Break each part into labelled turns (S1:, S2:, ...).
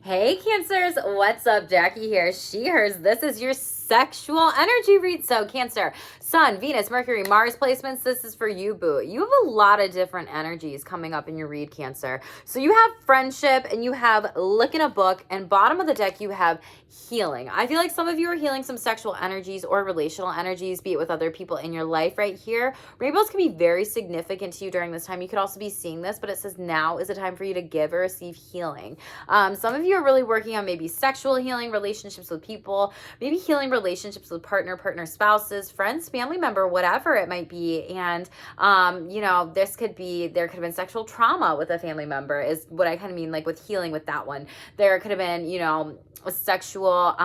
S1: Hey Cancers, what's up? Jackie here, she, hers. This is your sexual energy read. So Cancer, Sun, Venus, Mercury, Mars placements, this is for you, boo. You have a lot of different energies coming up in your read, Cancer. So you have friendship and you have look in a book, and bottom of the deck you have healing. I feel like some of you are healing some sexual energies or relational energies, be it with other people in your life right here. Rainbows can be very significant to you during this time. You could also be seeing this, but it says now is a time for you to give or receive healing. Some of you are really working on maybe sexual healing, relationships with people, maybe healing relationships with partner, spouses, friends, family member, whatever it might be. And, there could have been sexual trauma with a family member is what I kind of mean, like with healing with that one. There could have been, a sexual,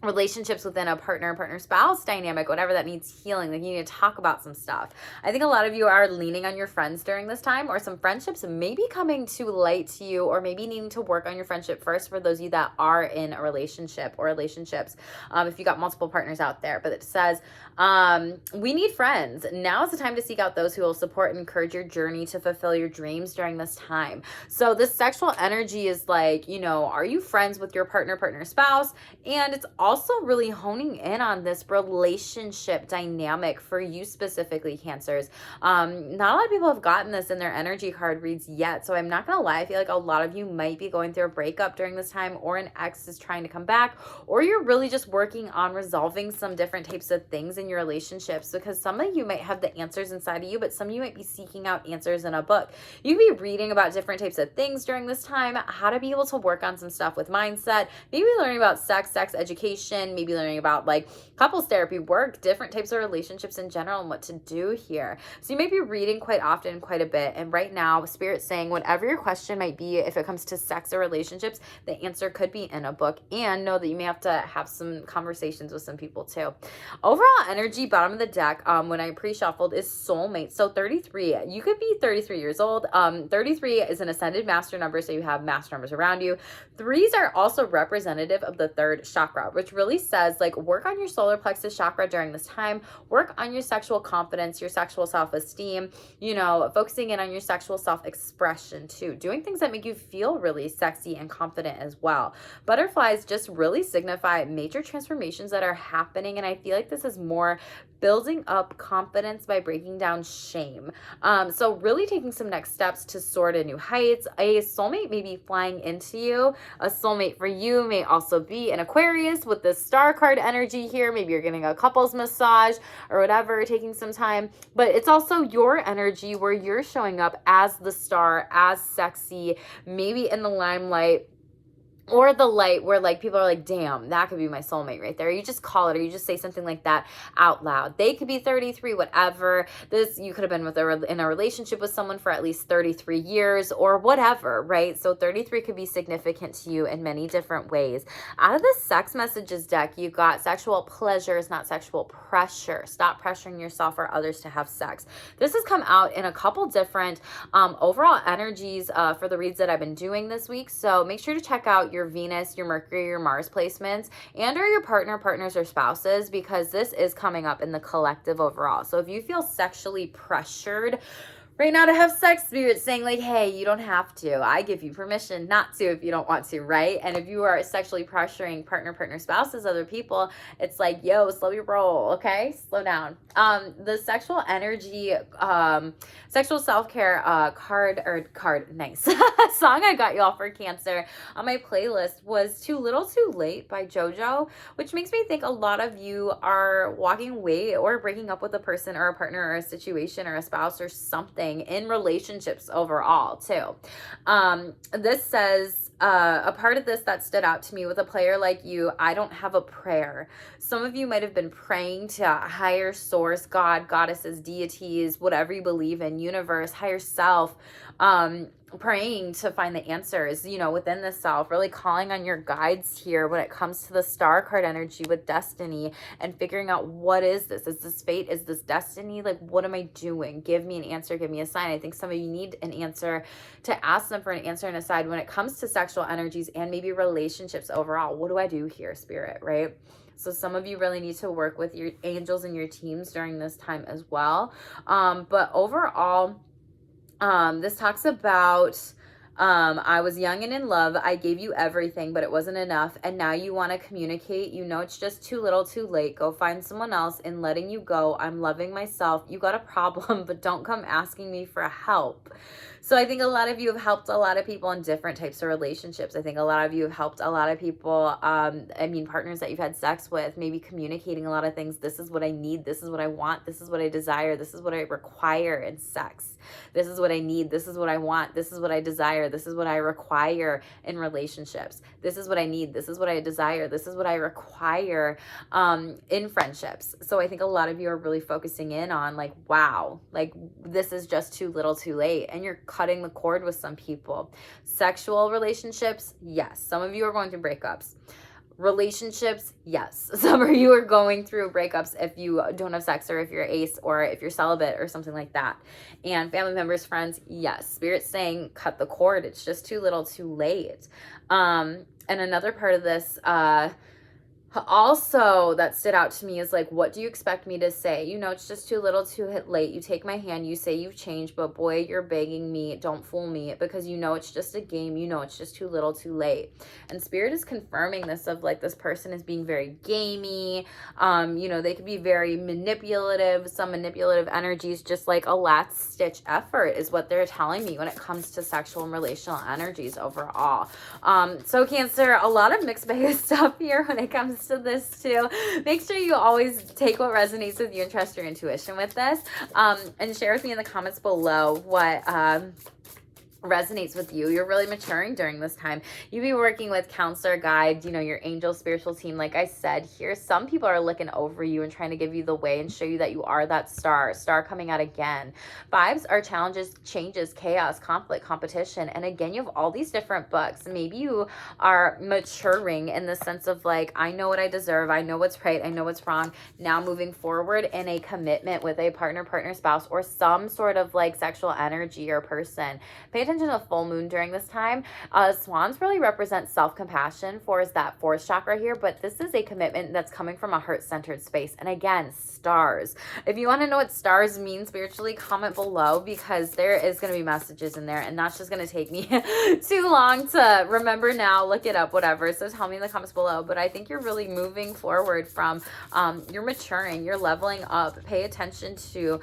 S1: relationships within a partner spouse dynamic, whatever that needs healing. Like you need to talk about some stuff. I think a lot of you are leaning on your friends during this time, or some friendships may be coming too light to you, or maybe needing to work on your friendship first for those of you that are in a relationship or relationships. If you got multiple partners out there, but it says, we need friends. Now is the time to seek out those who will support and encourage your journey to fulfill your dreams during this time. So this sexual energy is like, are you friends with your partner, spouse? And it's also really honing in on this relationship dynamic for you specifically, Cancers. Not a lot of people have gotten this in their energy card reads yet, so I'm not gonna lie, I feel like a lot of you might be going through a breakup during this time, or an ex is trying to come back, or you're really just working on resolving some different types of things in your relationships, because some of you might have the answers inside of you, but some of you might be seeking out answers in a book. You could be reading about different types of things during this time, how to be able to work on some stuff with mindset, maybe learning about sex education, maybe learning about like couples therapy work, different types of relationships in general, and what to do here. So you may be reading quite often, quite a bit. And right now, Spirit's saying whatever your question might be, if it comes to sex or relationships, the answer could be in a book. And know that you may have to have some conversations with some people too. Overall energy, bottom of the deck, when I pre-shuffled, is soulmate. So 33, you could be 33 years old. 33 is an ascended master number, so you have master numbers around you. Threes are also representative of the third chakra, which really says like work on your solar plexus chakra during this time, work on your sexual confidence, your sexual self-esteem, focusing in on your sexual self-expression too, doing things that make you feel really sexy and confident as well. Butterflies just really signify major transformations that are happening, and I feel like this is more building up confidence by breaking down shame. So really taking some next steps to soar to new heights. A soulmate may be flying into you. A soulmate for you may also be an Aquarius with this star card energy here. Maybe you're getting a couples massage or whatever, taking some time. But it's also your energy where you're showing up as the star, as sexy, maybe in the limelight, or the light where like people are like, damn, that could be my soulmate right there. You just call it, or you just say something like that out loud. They could be 33, whatever. You could have been in a relationship with someone for at least 33 years or whatever, right? So 33 could be significant to you in many different ways. Out of the sex messages deck, you got sexual pleasure is not sexual pressure. Stop pressuring yourself or others to have sex. This has come out in a couple different overall energies for the reads that I've been doing this week. So make sure to check out your Venus, your Mercury, your Mars placements, and or your partners or spouses, because this is coming up in the collective overall. So if you feel sexually pressured right now to have sex, Spirit saying like, hey, you don't have to. I give you permission not to if you don't want to, right? And if you are sexually pressuring partner, spouses, other people, it's like, yo, slow your roll, okay? Slow down. The sexual energy, sexual self-care card, nice. Song I got y'all for Cancer on my playlist was Too Little Too Late by JoJo, which makes me think a lot of you are walking away or breaking up with a person or a partner or a situation or a spouse or something in relationships overall too. This says, a part of this that stood out to me with a player like you, I don't have a prayer. Some of you might have been praying to higher source, God, goddesses, deities, whatever you believe in, universe, higher self, praying to find the answers, within the self, really calling on your guides here when it comes to the star card energy with destiny and figuring out what is this? Is this fate? Is this destiny? Like, what am I doing? Give me an answer. Give me a sign. I think some of you need an answer to ask them for an answer and a sign when it comes to sexual energies and maybe relationships overall. What do I do here, Spirit, right? So some of you really need to work with your angels and your teams during this time as well. But overall, this talks about I was young and in love. I gave you everything, but it wasn't enough. And now you want to communicate. You know it's just too little too late. Go find someone else. In letting you go, I'm loving myself. You got a problem, but don't come asking me for help. So I think a lot of you have helped a lot of people in different types of relationships. I think a lot of you have helped a lot of people, partners that you've had sex with, maybe communicating a lot of things. This is what I need. This is what I want. This is what I desire. This is what I require in sex. This is what I need. This is what I want. This is what I desire. This is what I require in relationships. This is what I need. This is what I desire. This is what I require in friendships. So I think a lot of you are really focusing in on like, wow, like this is just too little too late. And you're cutting the cord with some people. Sexual relationships, yes. Some of you are going through breakups. Relationships, yes. Some of you are going through breakups if you don't have sex or if you're ace or if you're celibate or something like that. And family members, friends, yes. Spirit's saying cut the cord. It's just too little too late. And another part of this, also that stood out to me is like, what do you expect me to say? You know, it's just too little too late. You take my hand, you say you've changed, but boy, you're begging me, don't fool me, because you know it's just a game. You know it's just too little too late. And Spirit is confirming this of like this person is being very gamey. You know, they could be very manipulative. Some manipulative energies, just like a last stitch effort is what they're telling me when it comes to sexual and relational energies overall. So Cancer, a lot of mixed bag stuff here when it comes to this too. Make sure you always take what resonates with you and trust your intuition with this. And share with me in the comments below what resonates with you. You're really maturing during this time. You be working with counselor, guide, you know, your angel spiritual team. Like I said here, some people are looking over you and trying to give you the way and show you that you are that star coming out again. Vibes are challenges, changes, chaos, conflict, competition. And again, you have all these different books. Maybe you are maturing in the sense of like, I know what I deserve. I know what's right. I know what's wrong. Now moving forward in a commitment with a partner, spouse, or some sort of like sexual energy or person. Pay attention to the full moon during this time. Swans really represent self-compassion for is that fourth chakra here, but this is a commitment that's coming from a heart-centered space. And again, stars. If you want to know what stars mean spiritually, comment below because there is going to be messages in there and that's just going to take me too long to remember now, look it up, whatever. So tell me in the comments below, but I think you're really moving forward from, you're maturing, you're leveling up. Pay attention to,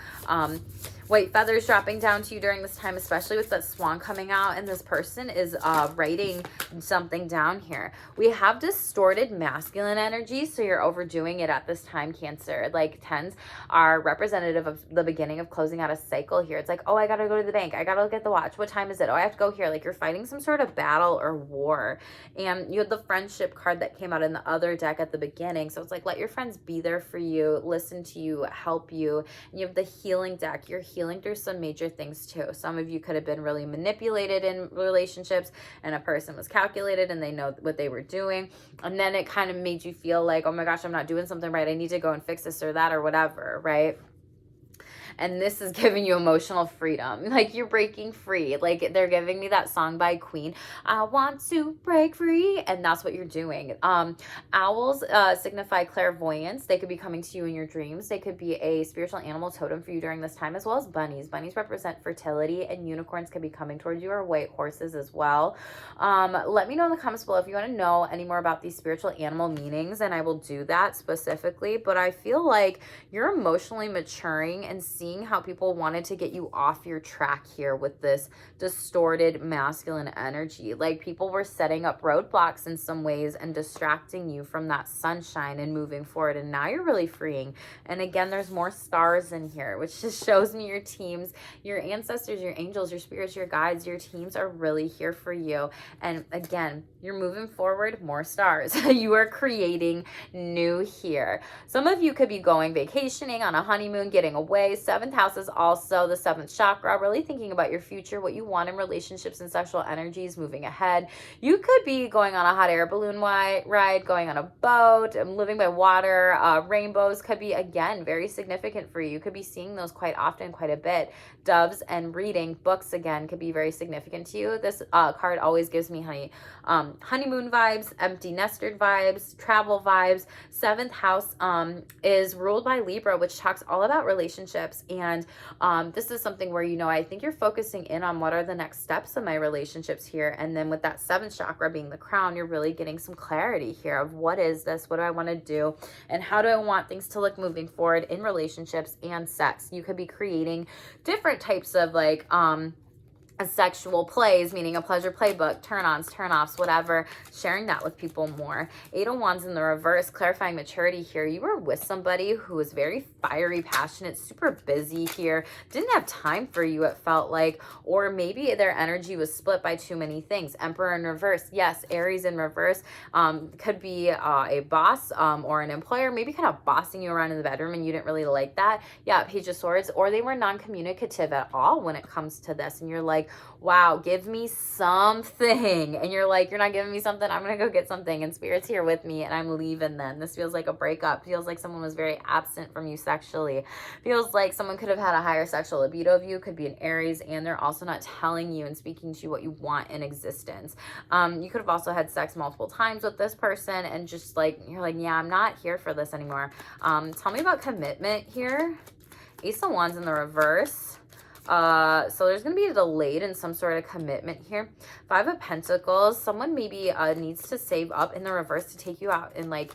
S1: white feathers dropping down to you during this time, especially with that swan coming out, and this person is writing something down here. We have distorted masculine energy, so you're overdoing it at this time, Cancer. Like tens are representative of the beginning of closing out a cycle here. It's like, oh, I gotta go to the bank. I gotta look at the watch. What time is it? Oh, I have to go here. Like you're fighting some sort of battle or war. And you had the friendship card that came out in the other deck at the beginning. So it's like, let your friends be there for you, listen to you, help you. And you have the healing deck. You're healing through some major things too. Some of you could have been really manipulated in relationships and a person was calculated and they know what they were doing. And then it kind of made you feel like, oh my gosh, I'm not doing something right. I need to go and fix this or that or whatever, right? And this is giving you emotional freedom. Like you're breaking free. Like they're giving me that song by Queen, I want to break free. And that's what you're doing. Owls signify clairvoyance. They could be coming to you in your dreams. They could be a spiritual animal totem for you during this time, as well as bunnies. Bunnies represent fertility, and unicorns could be coming towards you, or white horses as well. Let me know in the comments below if you want to know any more about these spiritual animal meanings, and I will do that specifically. But I feel like you're emotionally maturing and seeing how people wanted to get you off your track here with this distorted masculine energy. Like people were setting up roadblocks in some ways and distracting you from that sunshine and moving forward. And now you're really freeing. And again, there's more stars in here, which just shows me your teams, your ancestors, your angels, your spirits, your guides, your teams are really here for you. And again, you're moving forward, more stars. You are creating new here. Some of you could be going vacationing on a honeymoon, getting away. Seventh house is also the seventh chakra, really thinking about your future, what you want in relationships and sexual energies moving ahead. You could be going on a hot air balloon ride, going on a boat, living by water. Rainbows could be, again, very significant for you. You could be seeing those quite often, quite a bit. Doves and reading books, again, could be very significant to you. This card always gives me honeymoon vibes, empty nested vibes, travel vibes. Seventh house is ruled by Libra, which talks all about relationships relationships. And this is something where, I think you're focusing in on what are the next steps of my relationships here. And then with that seventh chakra being the crown, you're really getting some clarity here of what is this? What do I want to do? And how do I want things to look moving forward in relationships and sex? You could be creating different types of like, sexual plays, meaning a pleasure playbook, turn-ons, turn-offs, whatever, sharing that with people more. Eight of Wands in the reverse, clarifying maturity here. You were with somebody who was very fiery, passionate, super busy here, didn't have time for you, it felt like, or maybe their energy was split by too many things. Emperor in reverse, yes, Aries in reverse, could be a boss or an employer, maybe kind of bossing you around in the bedroom and you didn't really like that. Yeah, Page of Swords, or they were non-communicative at all when it comes to this, and you're like, wow, give me something. And you're like, you're not giving me something, I'm gonna go get something, and Spirit's here with me and I'm leaving then. This feels like a breakup. Feels like someone was very absent from you sexually. Feels like someone could have had a higher sexual libido of you, could be an Aries, and they're also not telling you and speaking to you what you want in existence. You could have also had sex multiple times with this person and just like, you're like, yeah, I'm not here for this anymore. Tell me about commitment here. Ace of Wands in the reverse. So there's going to be a delayed in some sort of commitment here. Five of Pentacles. Someone maybe needs to save up in the reverse to take you out and like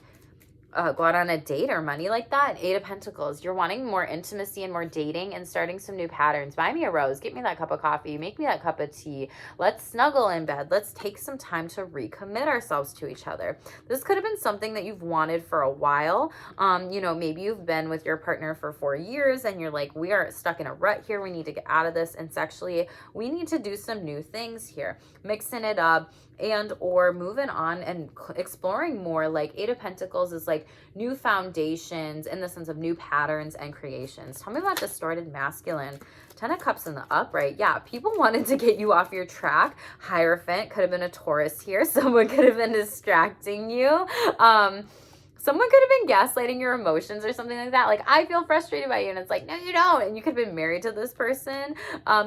S1: go out on a date or money like that. Eight of Pentacles. You're wanting more intimacy and more dating and starting some new patterns. Buy me a rose. Get me that cup of coffee. Make me that cup of tea. Let's snuggle in bed. Let's take some time to recommit ourselves to each other. This could have been something that you've wanted for a while. Maybe you've been with your partner for 4 years and you're like, we are stuck in a rut here. We need to get out of this. And sexually, we need to do some new things here. Mixing it up and or moving on and exploring more. Like Eight of Pentacles is like new foundations in the sense of new patterns and creations. Tell me about distorted masculine. 10 of Cups in the upright. Yeah, people wanted to get you off your track. Hierophant could have been a Taurus here. Someone could have been distracting you. Someone could have been gaslighting your emotions or something like that. Like, I feel frustrated by you. And it's like, no, you don't. And you could have been married to this person.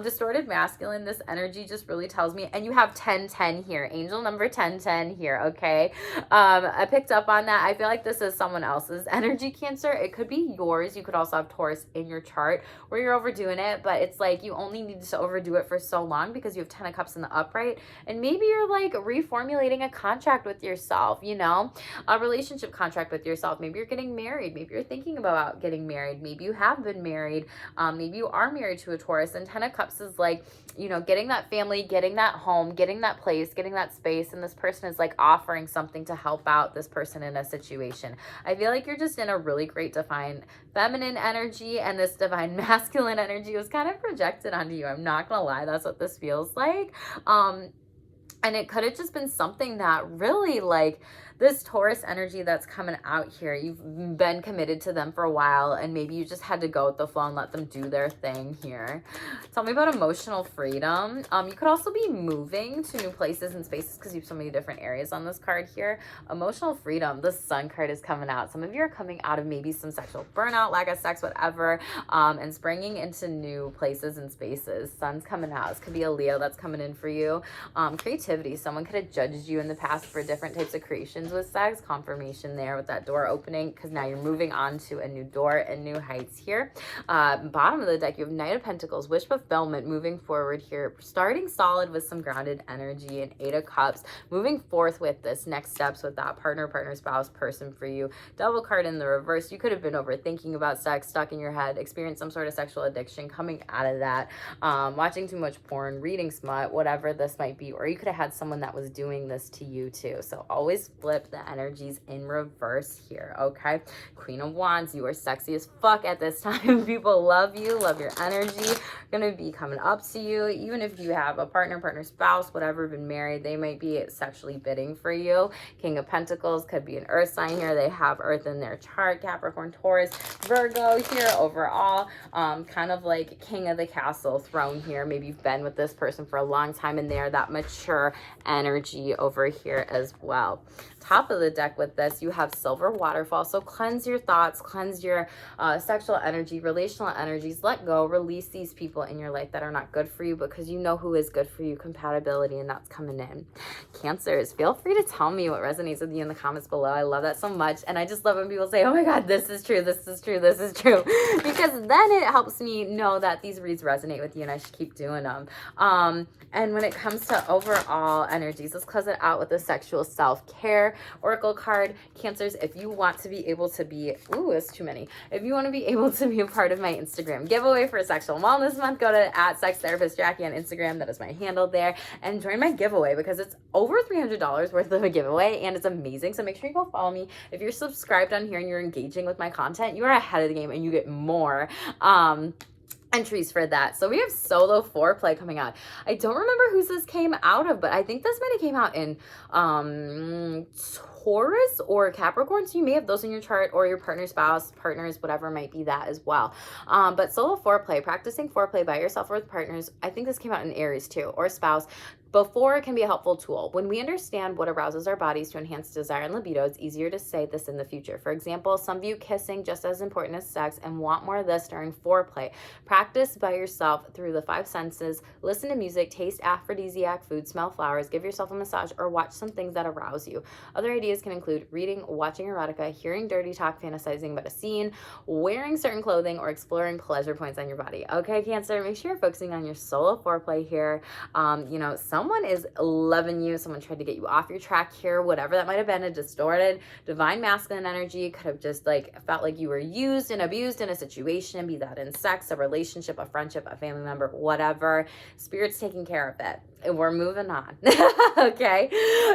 S1: Distorted masculine, this energy just really tells me. And you have 1010 here. Angel number 1010 here, okay? I picked up on that. I feel like this is someone else's energy, Cancer. It could be yours. You could also have Taurus in your chart where you're overdoing it. But it's like you only need to overdo it for so long because you have 10 of Cups in the upright. And maybe you're like reformulating a contract with yourself, a relationship contract with yourself. Maybe you're getting married. Maybe you're thinking about getting married. Maybe you have been married. Maybe you are married to a Taurus. And 10 of Cups is like, getting that family, getting that home, getting that place, getting that space. And this person is like offering something to help out this person in a situation. I feel like you're just in a really great divine feminine energy, and this divine masculine energy was kind of projected onto you. I'm not gonna lie, that's what this feels like. And it could have just been something that really like this Taurus energy that's coming out here, you've been committed to them for a while and maybe you just had to go with the flow and let them do their thing here. Tell me about emotional freedom. You could also be moving to new places and spaces because you have so many different areas on this card here. Emotional freedom, the Sun card is coming out. Some of you are coming out of maybe some sexual burnout, lack of sex, whatever, and springing into new places and spaces. Sun's coming out. This could be a Leo that's coming in for you. Creativity, someone could have judged you in the past for different types of creations with sex. Confirmation there with that door opening because now you're moving on to a new door and new heights here. Bottom of the deck, you have Knight of Pentacles, wish fulfillment, moving forward here, starting solid with some grounded energy, and Eight of Cups, moving forth with this next steps with that partner, spouse, person for you. Devil card in the reverse. You could have been overthinking about sex, stuck in your head, experienced some sort of sexual addiction, coming out of that, watching too much porn, reading smut, whatever this might be, or you could have had someone that was doing this to you too. So always flip the energies in reverse here, okay? Queen of Wands, you are sexy as fuck at this time. People love you, love your energy, gonna be coming up to you. Even if you have a partner, spouse, whatever, been married, they might be sexually bidding for you. King of Pentacles could be an earth sign here. They have earth in their chart. Capricorn, Taurus, Virgo here overall. Kind of like king of the castle throne here. Maybe you've been with this person for a long time and they're that mature Water energy over here as well. Top of the deck with this, you have Silver Waterfall. So cleanse your thoughts, cleanse your sexual energy, relational energies. Let go, release these people in your life that are not good for you, because you know who is good for you, compatibility, and that's coming in. Cancers, feel free to tell me what resonates with you in the comments below. I love that so much. And I just love when people say, oh my God, this is true, this is true, this is true. Because then it helps me know that these reads resonate with you and I should keep doing them. And when it comes to overall energies, let's close it out with the sexual self-care oracle card. Cancers, if you want to be able to be, ooh, it's too many. If you want to be able to be a part of my Instagram giveaway for Sexual Wellness Month, go to @SexTherapistJackie on Instagram. That is my handle there. And join my giveaway, because it's over $300 worth of a giveaway and it's amazing. So make sure you go follow me. If you're subscribed on here and you're engaging with my content, you are ahead of the game and you get more entries for that. So we have solo foreplay coming out. I don't remember whose this came out of, but I think this might have came out in Taurus or Capricorn. So you may have those in your chart, or your partner, spouse, partners, whatever might be that as well. But solo foreplay, practicing foreplay by yourself or with partners, I think this came out in Aries too, or spouse. Before, it can be a helpful tool. When we understand what arouses our bodies to enhance desire and libido, it's easier to say this in the future. For example, some view kissing just as important as sex and want more of this during foreplay. Practice by yourself through the 5 senses. Listen to music, taste aphrodisiac food, smell flowers, give yourself a massage, or watch some things that arouse you. Other ideas can include reading, watching erotica, hearing dirty talk, fantasizing about a scene, wearing certain clothing, or exploring pleasure points on your body. Okay, Cancer, make sure you're focusing on your solo foreplay here. Someone is loving you. Someone tried to get you off your track here, whatever that might have been. A distorted divine masculine energy could have just felt like you were used and abused in a situation, be that in sex, a relationship, a friendship, a family member, whatever. Spirit's taking care of it. And we're moving on. Okay.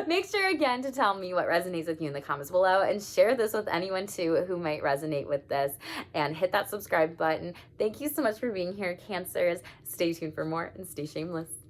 S1: Make sure again to tell me what resonates with you in the comments below, and share this with anyone too who might resonate with this, and hit that subscribe button. Thank you so much for being here, Cancers. Stay tuned for more and stay shameless.